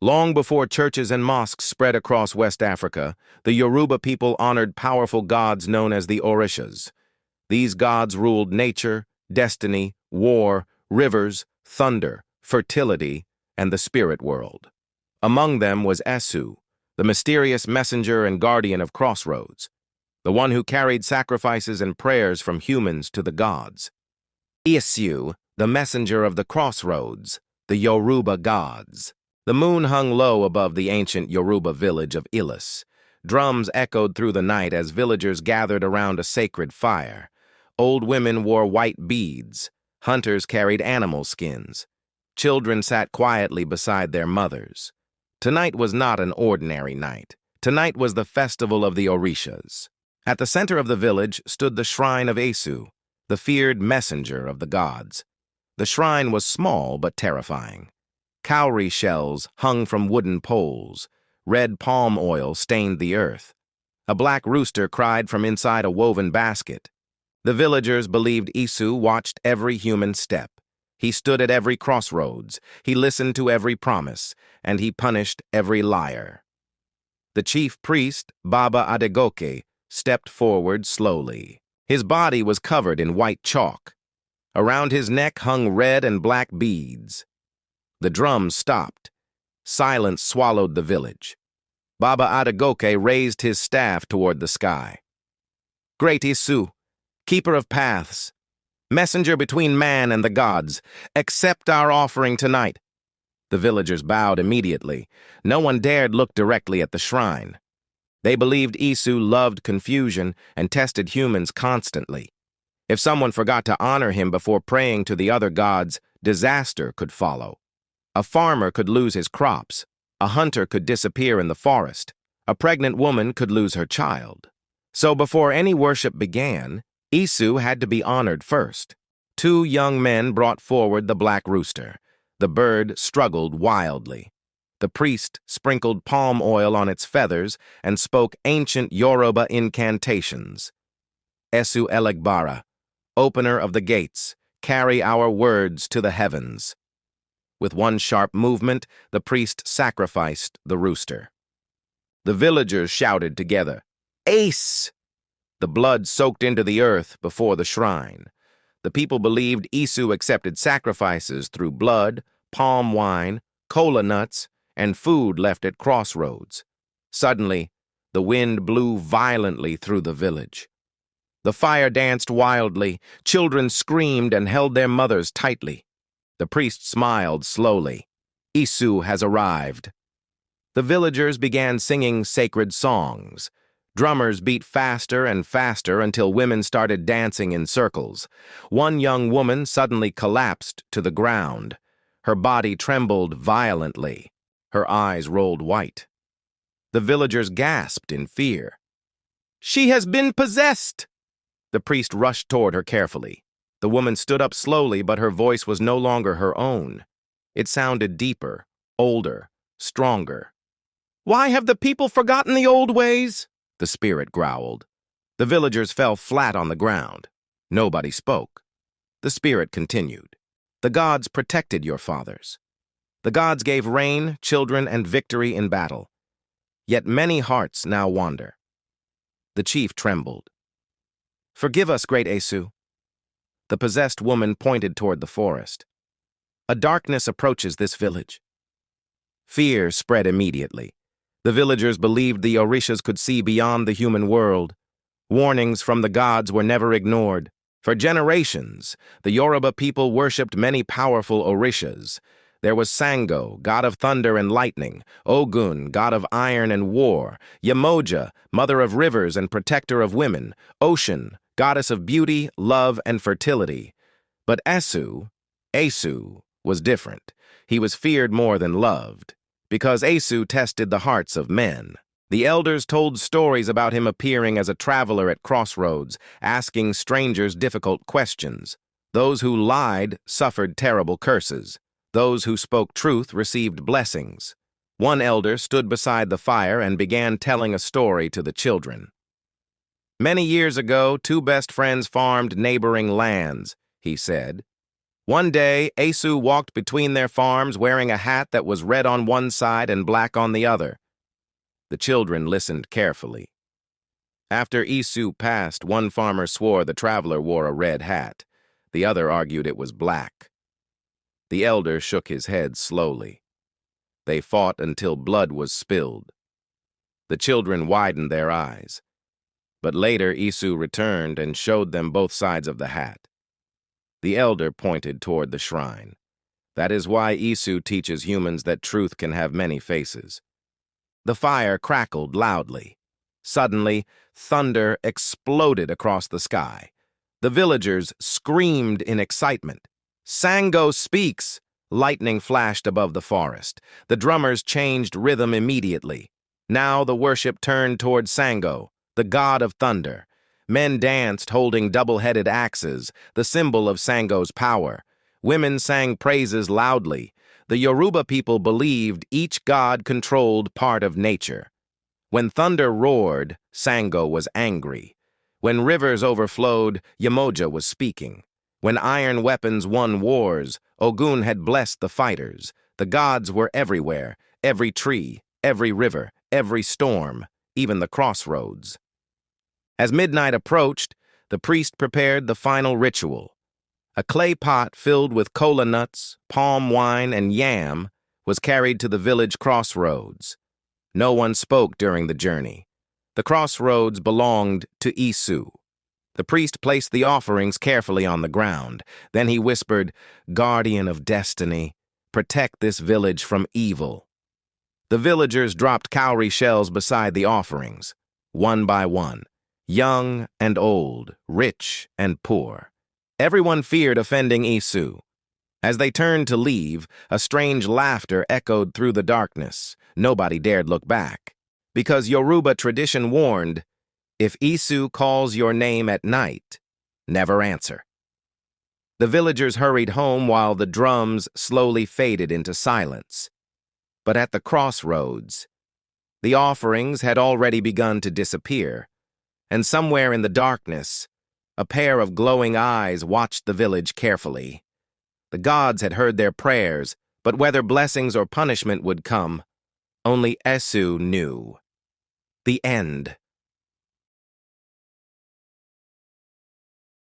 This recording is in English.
Long before churches and mosques spread across West Africa, the Yoruba people honored powerful gods known as the Orishas. These gods ruled nature, destiny, war, rivers, thunder, fertility, and the spirit world. Among them was Esu, the mysterious messenger and guardian of Crossroads, the one who carried sacrifices and prayers from humans to the gods. Esu, the messenger of the Crossroads, the Yoruba Gods. The moon hung low above the ancient Yoruba village of Ilasẹ. Drums echoed through the night as villagers gathered around a sacred fire. Old women wore white beads. Hunters carried animal skins. Children sat quietly beside their mothers. Tonight was not an ordinary night. Tonight was the festival of the Orishas. At the center of the village stood the shrine of Esu, the feared messenger of the gods. The shrine was small but terrifying. Cowrie shells hung from wooden poles. Red palm oil stained the earth. A black rooster cried from inside a woven basket. The villagers believed Esu watched every human step. He stood at every crossroads. He listened to every promise, and he punished every liar. The chief priest, Baba Adegoke, stepped forward slowly. His body was covered in white chalk. Around his neck hung red and black beads. The drums stopped. Silence swallowed the village. Baba Adegoke raised his staff toward the sky. Great Esu, keeper of paths, messenger between man and the gods, accept our offering tonight. The villagers bowed immediately. No one dared look directly at the shrine. They believed Esu loved confusion and tested humans constantly. If someone forgot to honor him before praying to the other gods, disaster could follow. A farmer could lose his crops. A hunter could disappear in the forest. A pregnant woman could lose her child. So before any worship began, Esu had to be honored first. Two young men brought forward the black rooster. The bird struggled wildly. The priest sprinkled palm oil on its feathers and spoke ancient Yoruba incantations. Esu Elegbara, opener of the gates, carry our words to the heavens. With one sharp movement, the priest sacrificed the rooster. The villagers shouted together, "Ace!" The blood soaked into the earth before the shrine. The people believed Esu accepted sacrifices through blood, palm wine, cola nuts, and food left at Crossroads. Suddenly, the wind blew violently through the village. The fire danced wildly. Children screamed and held their mothers tightly. The priest smiled slowly. Esu has arrived. The villagers began singing sacred songs. Drummers beat faster and faster until women started dancing in circles. One young woman suddenly collapsed to the ground. Her body trembled violently. Her eyes rolled white. The villagers gasped in fear. "She has been possessed!" The priest rushed toward her carefully. The woman stood up slowly, but her voice was no longer her own. It sounded deeper, older, stronger. "Why have the people forgotten the old ways?" the spirit growled. The villagers fell flat on the ground. Nobody spoke. The spirit continued. "The gods protected your fathers. The gods gave rain, children, and victory in battle. Yet many hearts now wander." The chief trembled. "Forgive us, great Esu." The possessed woman pointed toward the forest. "A darkness approaches this village." Fear spread immediately. The villagers believed the Orishas could see beyond the human world. Warnings from the gods were never ignored. For generations, the Yoruba people worshipped many powerful Orishas. There was Sango, god of thunder and lightning; Ogun, god of iron and war; Yemoja, mother of rivers and protector of women; Ocean, goddess of beauty, love, and fertility. But Esu was different. He was feared more than loved, because Esu tested the hearts of men. The elders told stories about him appearing as a traveler at Crossroads, asking strangers difficult questions. Those who lied suffered terrible curses. Those who spoke truth received blessings. One elder stood beside the fire and began telling a story to the children. "Many years ago, two best friends farmed neighboring lands," he said. One day, Asu walked between their farms wearing a hat that was red on one side and black on the other. The children listened carefully. After Isu passed, one farmer swore the traveler wore a red hat. The other argued it was black. The elder shook his head slowly. They fought until blood was spilled. The children widened their eyes. But later, Isu returned and showed them both sides of the hat. The elder pointed toward the shrine. That is why Isu teaches humans that truth can have many faces. The fire crackled loudly. Suddenly, thunder exploded across the sky. The villagers screamed in excitement. "Sango speaks!" Lightning flashed above the forest. The drummers changed rhythm immediately. Now the worship turned toward Sango, the god of thunder. Men danced holding double-headed axes, the symbol of Sango's power. Women sang praises loudly. The Yoruba people believed each god controlled part of nature. When thunder roared, Sango was angry. When rivers overflowed, Yamoja was speaking. When iron weapons won wars, Ogun had blessed the fighters. The gods were everywhere, every tree, every river, every storm, even the crossroads. As midnight approached, the priest prepared the final ritual. A clay pot filled with cola nuts, palm wine, and yam was carried to the village crossroads. No one spoke during the journey. The crossroads belonged to Isu. The priest placed the offerings carefully on the ground. Then he whispered, "Guardian of destiny, protect this village from evil." The villagers dropped cowrie shells beside the offerings, one by one, young and old, rich and poor. Everyone feared offending Isu. As they turned to leave, a strange laughter echoed through the darkness. Nobody dared look back, because Yoruba tradition warned, if Isu calls your name at night, never answer. The villagers hurried home while the drums slowly faded into silence. But at the crossroads, the offerings had already begun to disappear, and somewhere in the darkness, a pair of glowing eyes watched the village carefully. The gods had heard their prayers, but whether blessings or punishment would come, only Esu knew. The end.